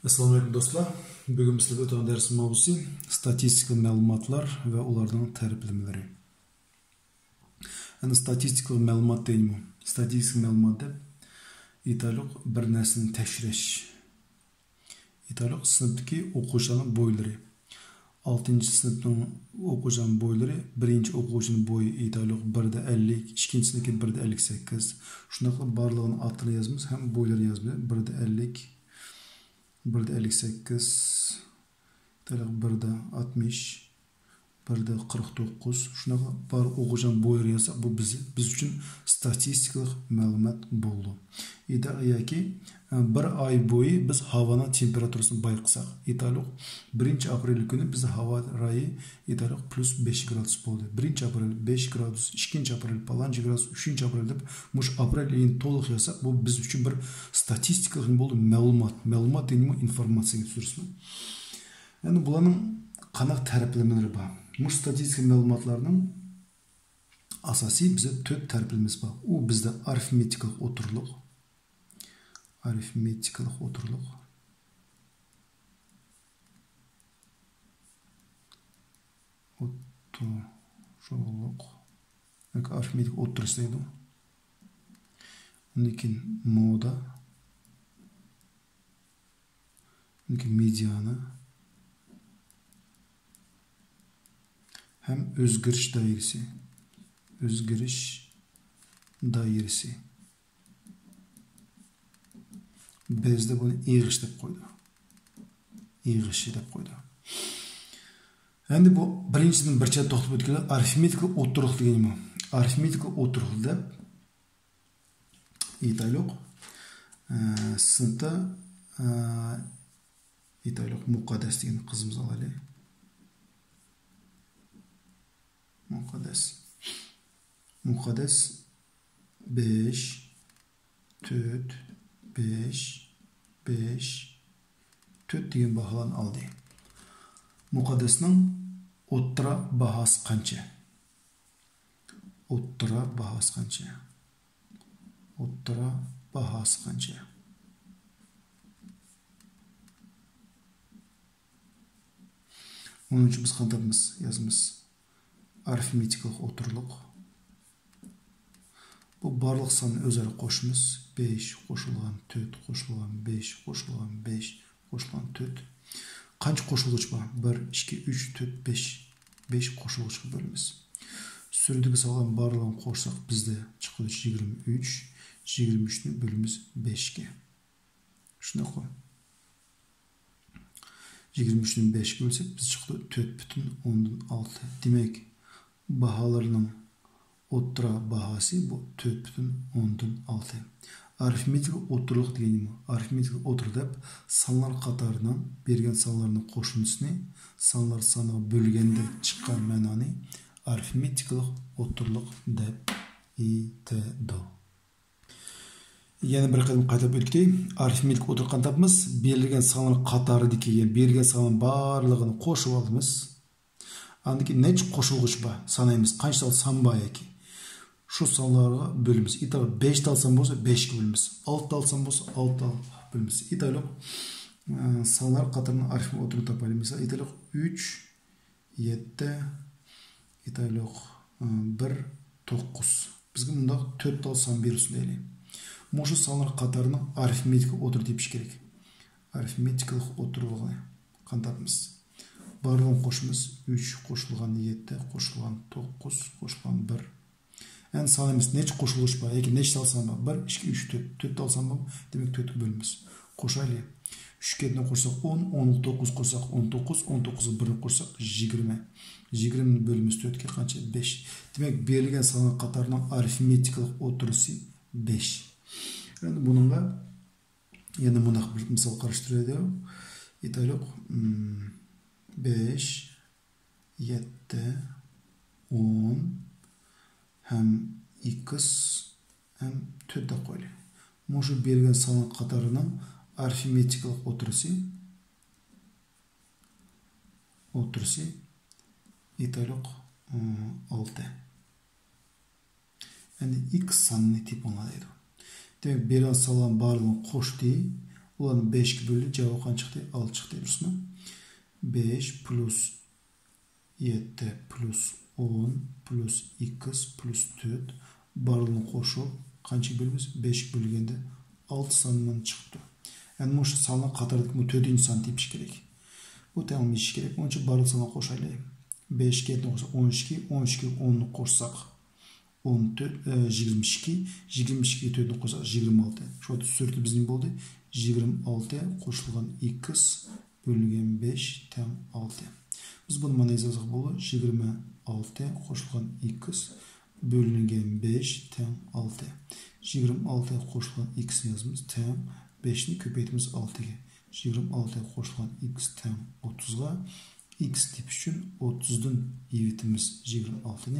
Assalamu alaikum dostlar. Bugün sizlerle ötən dərsin mövzusu statistik məlumatlar və onların tərifləmələri. Yəni statistik məlumat deyilmi? Statistik məlumat İtalıq bir nərsəni təşkil. İtalıq sınıfdakı oxucuların boyları. 6-cı sınıfın oxucuların boyları, 1-ci oxucunun boyu İtalıq 1.50, 2-ciniki 1.58. Şunaqla barlığın adını yazmız, həm boyları yazmız. 1.50, 1.58, İtalıq 1.60, 1.49. Şunaqa bar oxucan boyları yazsaq, bu biz üçün statistiklik məlumat boldu. İtalıq ki, bir ay boyu biz havanın temperaturasını bayqısaq. İtalıq 1 aprel günü biz hava rayı İtalıq plus 5 gradus boldu. 1 aprel 5 gradus, 2 aprel palancı gradus, 3 aprel deyip muş aprel ayını tolıq yazsaq, bu biz üçün bir statistiklik boldu məlumat. Məlumat deyilmi informasiya sürüsü. Yəni bunların qanaq tərifləmələri var. Muş statistik məlumatlarının asası bizə 4 tərifləməsi var. O bizdə arifmetiklik oturuluq. Arifmetiklik oturuluq. Oturuluq. Arifmetik oturusaydı. Ondan keyin moda. Ondan keyin mediana. Hem özgürüş dairesi. Özgürüş dairesi. Bizde bunu eğiş dep koydu. Eğiş dep koydu. Endi bu birincisinden bir çat toxtub ötkələ arifmetik oturuq deyilmi? Arifmetik oturuq dep İtalıq sınıfta İtalıq muqaddas degan qızımız alaylı. Muqaddas 5 4 5 5 4 degan bahalarni aldı. Muqaddasning o'ttira bahası qancha? O'ttira bahası qancha? O'ttira bahası qancha? Onun üçün biz qanday yazımız? Arifmetiklik oturuluq. Bu barlıq sanı özəri qoşumuz. 5 qoşulğan 4 qoşulğan 5 qoşulğan 5 qoşulğan 4. Qancha qoşulğuç var? 1, 2, 3, 4, 5. 5 qoşulğuçqa bölümüz. Sürüdüгі salған barlığın qoşsaq bizdə çıxıdı 23. 23'nü bölümüz 5'ke. Şuna qoy. 23'nü 5'ke bölsək biz çıxıdı 4,6. Demək, bahalarının otura bahası bu 4,6. Arifmetik oturuluq deyilmi? Arifmetik oturuluq deyip sanlar qatarından bergen sanlarının qoşunusunu sanlar sanığa bölgende çıqqan mənani arifmetiklik oturuluq deyip itədi. Yeni bir qadam qaytap ötkəy. Arifmetik oturqan tapımız bergen sanların qatarı dekeyen bergen sanların barlığını qoşup aldımız. Andaki neç qoşulğuç var sanayımız qançalı san var ki? Şu sanlarga bölümüz. İtalıq 5 alsam bolsa 5 bölümüz. 6 alsam bolsa 6 bölümüz. İtalıq sanlar qatarının arifmetik oturuq tapaylı. Mesela İtalıq 3 7 İtalıq 1 9. Bizge bunda 4 alsam berüsün deyli. Moşu sanlar qatarının arifmetik oturuq deyiş gerek. Arifmetiklik oturuğu qantapımız. Barlığın qoşumuz 3 qoşulğan 7 qoşulğan 9 qoşulğan 1. Yani sanımız neç qoşuluş var? Eki neç alsam var? 1, 2, 3, 4. 4 alsam var. Demek 4 bölümüz. Qoşaylı. 3 ketini qoşsak 10, 10'ı 9 qoşsak 19, 19'ı 1'i qoşsak 20. 20'nin bölümüz 4'ke qancha? 5. Demek berilgen sanın qatarının arifmetiklik oturusu 5. Yani bununla yana mınaq bir misal qarıştırıydı. İtalıq 5, 7, 10 hem x hem 4'e qoylu. Moşu bergen sanın qatarının arifmetiklik oturusu İtalıq 6. Yani x sanını tip ona deydi. Demek bergen sanın barlığın qoş deyil. Ulanın 5 bölü cevap kaç çıktı? 6 çıktı. 5 plus 7 plus 10 plus 2 plus 4 barılığını koşup kaçı bölümüz? 5 bölgende 6 sanından çıktı. Yani bu sanına katardık mı 4. san deyiş gerek. Bu tamam iş gerek. Onun için barıl sana koşayım. 5 ketini koşsak 12, 12 10'nu koşsak 14, 22, 22 4'ünü koşsak 26. Şu an sürekli bizim oldu. 26 koşulgan x bölüngen 5 tam 6. Biz bunu mana yazsak olur. 26 koşulgan x bölüngen 5 tam 6. 26 koşulgan x yazımız tam 5'ni köpeytimiz 6'ga. 26 koşulgan x tam 30'ga. X tip üçün 30'dun evitimiz 26'ni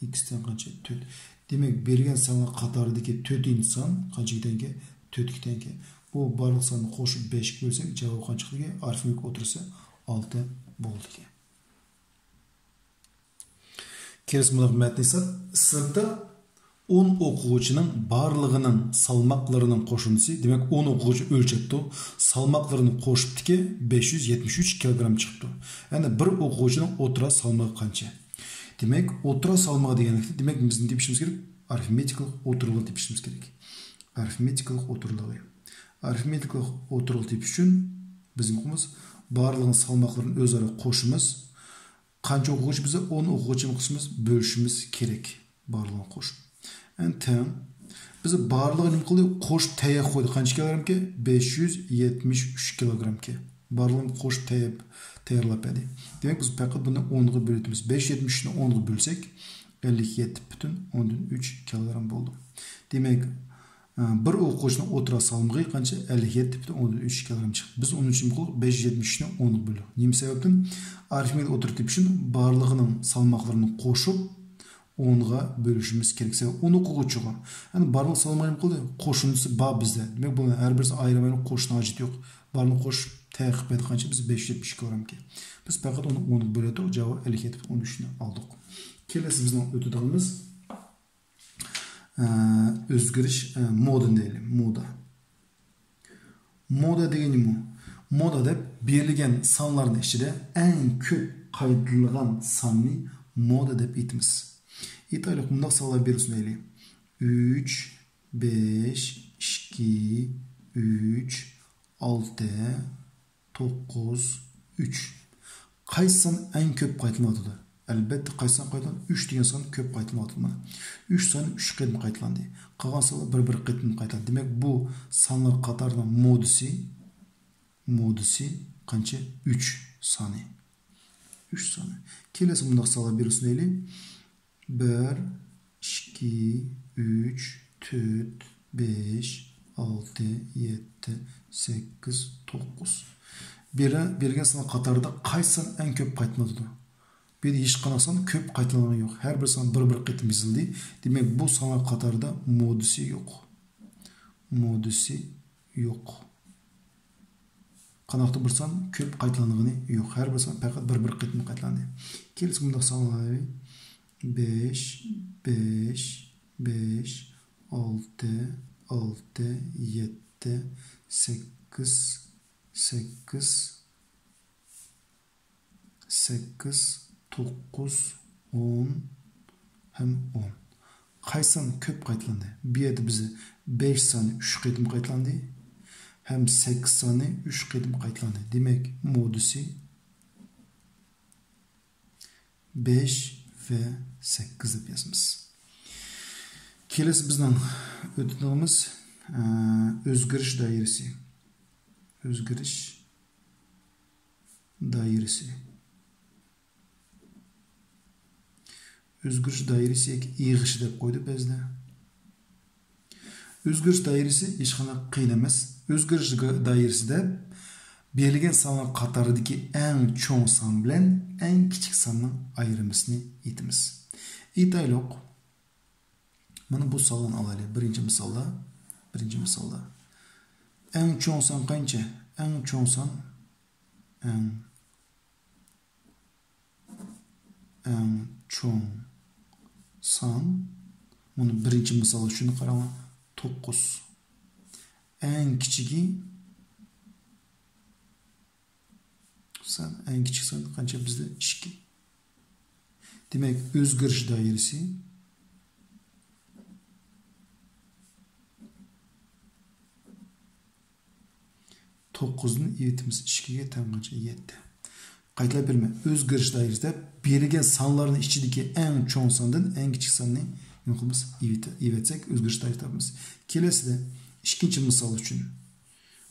x tam kaça 4. Demek bergen sana Katardaki 4 insan kaça gidenke 4 gidenke. Bu barlık sanını koşup 5 bölsek cevap kaç çıktı ki? Arifmetik otursa 6 boldu ki. Keres mınaq metni ise sınıfta 10 okuyucunun barlığının salmaklarının koşuntusu. Demek 10 okuyucu ölçekti. Salmaklarını koşuptu ki 573 kilogram çıktı. Yani bir okuyucunun otura salmağı kança. Demek otura salmağı degenlikte. Demek bizim depişimiz gerek. Arifmetikалық oturulu depişimiz gerek. Arifmetikалық oturulu. Arifmetikалық oturulu depiş üçün bizim okumuz barlığın salmaklarının özara koşumuz. Kança okuyucu bize 10 okuyucu bölüşümüz gerek. Barlığın koşup. Yani tam bize barlığı ne kılıyor? Koşup teye koydu. Kaç kilogram ki? 573 kilogram ki. Barlığın koşup teyarlap edi. Demek biz pakat bunu 10'ğa bölüdüğümüz. 573'ünü 10'ğa bölsek 57,3 kilogram oldu. Demek bir okuyucunun otura salmığı kança 57,3 kilogram çıktı. Biz onun için 573'ünü 10'ğa bölüyoruz. Neyim sebepten? Arifmetik oturup için barlığının salmaklarını koşup 10'a bölüşümüz gerekse 10 okuyucuga. Yani barlık salmayım kıldı. Koşuntusu ba bizde. Demek bunu her birisi ayırmayın koşuna acıt yok. Barlık koş teyakip edip kança biz 570 kilogram ki. Biz fakat onu 10'a böledik. Cevap 57,13'ünü aldık. Kelesi bizden ötüdüğümüz özgürüş moda diyelim. Moda. Moda degeni mi? Moda da belirgen sanların içinde en köp kaydırılan sanını moda dep itimiz. İtalya kumdak sağlar birisi neyle? 3, 5, 2, 3, 6, 9, 3. Kaysan en köp kayıtılmadıdır. Elbette kaysan kayıtılan 3 diyen san köp kayıtılmadıdır. 3 san 3 kayıtılma kayıtlandı. Kalan sanlar bir kayıtılma kayıtlandı. Demek bu sanlar katardan modusi kança 3 sani. 3 sani. Kelesi bundak sağlar birisi neyle? 1, 2, 3, 4, 5, 6, 7, 8, 9. Bergen sana Katarda kaysan en köp kaytmadıdır. Bir de hiç kanasan köp kaytlananı yok. Her bir sana bir kaytım izildi. Demek bu sana Katarda modusi yok. Modusi yok. Kanakta bir san köp kaytlanığını yok. Her bir sana fakat bir kaytım kaytlandı. Kelisi bundak sana 5, 5, 5, 6, 6, 7, 8, 8, 8, 9, 10, hem 10. Kaysan köp kayıtlandı. Bir yerde bize 5 sani 3 kayıtım kayıtlandı. Hem 8 sani 3 kayıtım kayıtlandı. Demek modusi 5 ve 8 dep yazımız. Kelesi bizden ötüdüğümüz özgürüş dairesi. Özgürüş dairesi. Özgürüş dairesi iğişi dep koydu bizde. Özgürüş dairesi hiç kana kıyın emas. Özgürüş dairesi de belirgen sanlar katarıdaki en çoğun san bilen en küçük sanın ayrımısını itimiz. İtalyok. Mana bu saldan alaylı. Birinci misalda. En çoğun san kança? En çoğun san en çoğun san. Bunu birinci misalı şunu karama 9. En küçüğü san, en küçük san qancha bizde 2. Demek özgürüş dairesi 9'un evitimiz 2'ye teң qancha 7. Qaytlab berme. Özgürüş dairesinde berilgen sanların içindeki en çoğun sandan en küçük sanını qilamiz evetsek özgürüş dairesi tapamiz. Kelesi de ikinci misal üçün.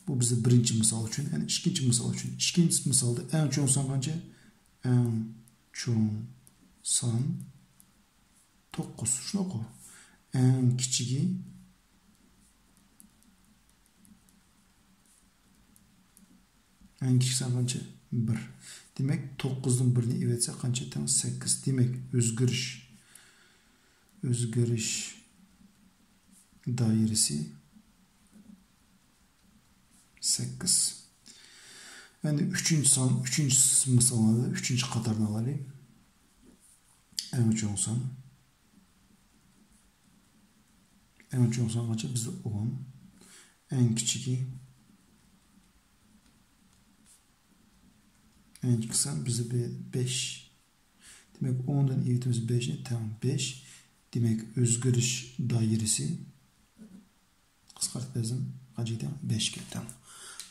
Bu bize birinci misal üçün. Yani ikinci misal üçün. İkinci misalda en çoğun san qancha? En çoğun san 9. Şuna qoy. En kichigi en kichik san qancha? 1. Demek 9'un 1'ini evetse qancha teң 8. Demek özgürüş dairesi 8. Yani 3. san, 3. misalını, 3. katarını alayım. En çoğun san. En çoğun san qancha? Bizde 10. En kichigi en kısa bize 5. Demek 10'dan evitimiz 5'e tamam 5. Demek özgürüş dairesi kıskart bezim qancha ekan 5 ga tamam.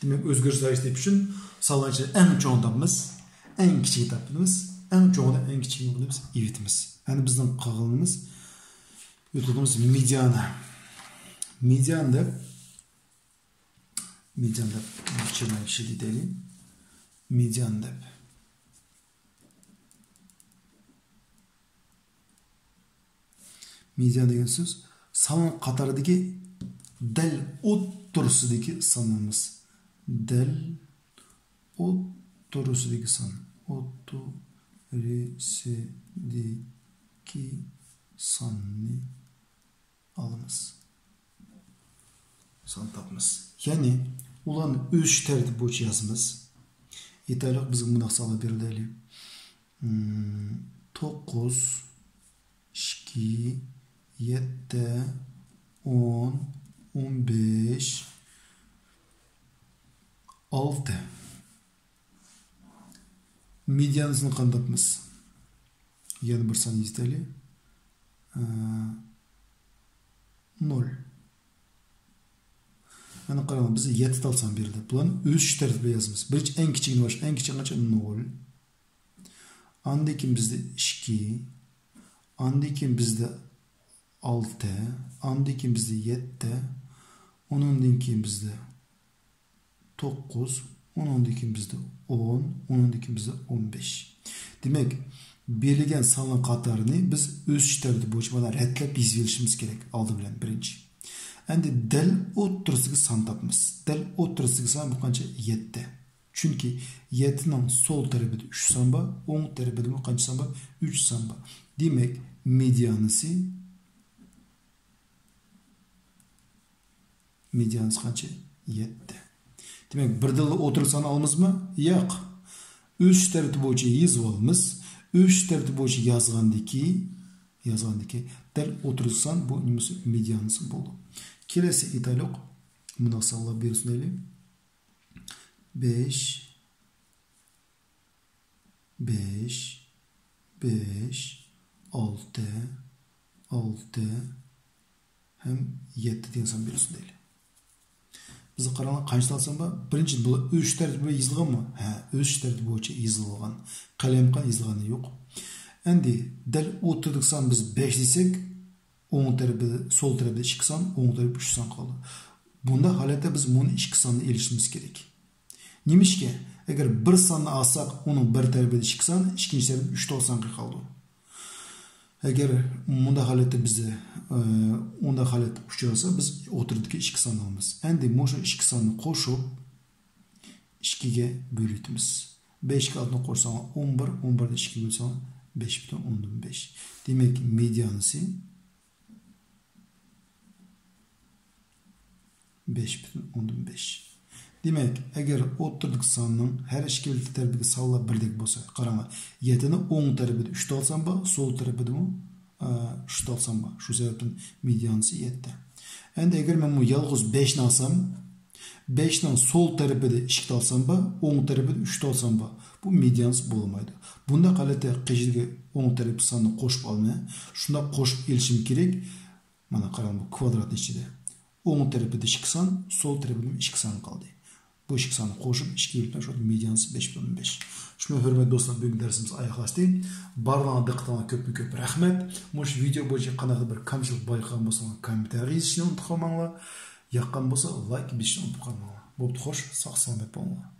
Demek özgürüş dairesi dep üçün salançı en çoğun tapımız, en kiçik tapımız, en çoğunda en kiçik tapımız evitimiz. Yani bizden qağılımız yutuğumuz mediana. Medianda çirmen kişi dedim. Median dep. Median degan söz san qataridagi dal o'ttirsidagi sanimiz. Dal o'ttirsidagi san. O'ttirisidagi sanni alamiz. San tapmiz. Yani ulan üç tertip bo'yicha yazamiz. Yeterlik bizim mınaq sağla berildi. 9, 2, 7, 10, 15, 6. Medianısını qandapmiz. Yani bir san yeterli. 0. Yani qarang, bize 7 talsan berildi. Bularni 3 tertibde yazamiz. Birinchi en kichigini bosh, en kichik qancha? 0. Andan keyin bizda 2, andan keyin bizda 6, andan keyin bizda 7, ondan keyin bizda 9, ondan keyin bizda 10, ondan keyin bizda 15. Demek berilgan sonlar qatorini biz 3 tertib bo'yicha mana ratlab yozishimiz kerak oldi bilan birinchi. Endi dal o'ttirisiga san tapmiz. Dal o'ttirisiga san bu qancha? 7. Chunki 7 ning sol tarafida 3 san bor, o'ng tarafida qancha san bor? 3 san bor. Demak, medianisi qancha? 7. Demak, bir dil o'tirisani olamizmi? Yo'q. 3 tarafı bo'yicha yozib olamiz. 3 tarafı bo'yicha yozgandiki dal o'tirsan bu nimasi medianisi bo'ldi. Kelesi italiq buni sağlab bersinaylik. 5 6 hem 7 degan son bersinaylik. Biz qarang qancha alsam ba, birinchi bu 3 tartibda yozilganmi? Ha, 3 tartib bo'yicha yozilgan. Qalamqa yozilgani yo'q. Endi dal o'tirdiqsan biz 5 desek, o'ng tarafida, sol tarafida 2 son, o'ng tarafida 3 son qoldi. Bunda holatda biz buni 2 sonni elishimiz kerak. Nimishki, agar bir sonni olsak, uning bir tarafida 2 son, ikkinchi tarafida 3 son qoldi. Agar bunda holatda bizda unda holat uchrasa, biz o'tirdiki 2 son olamiz. Endi o'sha 2 sonni qo'shib 2 ga bo'lamiz. 5 ga 6ni qo'shsam 11, 11 ni 2 ga bo'lsam 5,15. Demak, medianisi 5,15. Demek, eğer o'ttirdik sonning har ikki tarafiga sonlar birdek bo'lsa, qarang, 7 ni o'ng tarafida 3 olsam ba, sol tarafida 3 olsam ba, shu sababdan medianisi 7. Endi agar men bu yolg'iz 5 ni olsam, 5'nin sol tarafıda 2 alsam ba, oң tarafıda 3 alsam ba. Bu medians bolmaydı. Bunda qalata qeşirge oң tarafı sanını qoşup almaya. Şunda qoşup elişim gerek. Mana qarang bu kvadratın içinde. Oң tarafıda 2 san, sol tarafıda 2 san kaldı. Bu 2 sanı qoşup 2 elipten şu medians 5,5. Şuna hürmetli dostlar, bugün dersimiz ayaqlaştı. Barlığına diqqatıma köp rahmet. Muş video boyunca qanaqa bir kamçılık bayqagan bolsanız kommentar yazışni unutmanglar. Yaqqan bolsa like besishni unutmanglar. Bo'pti, xo'sh, sog' salomat bo'linglar.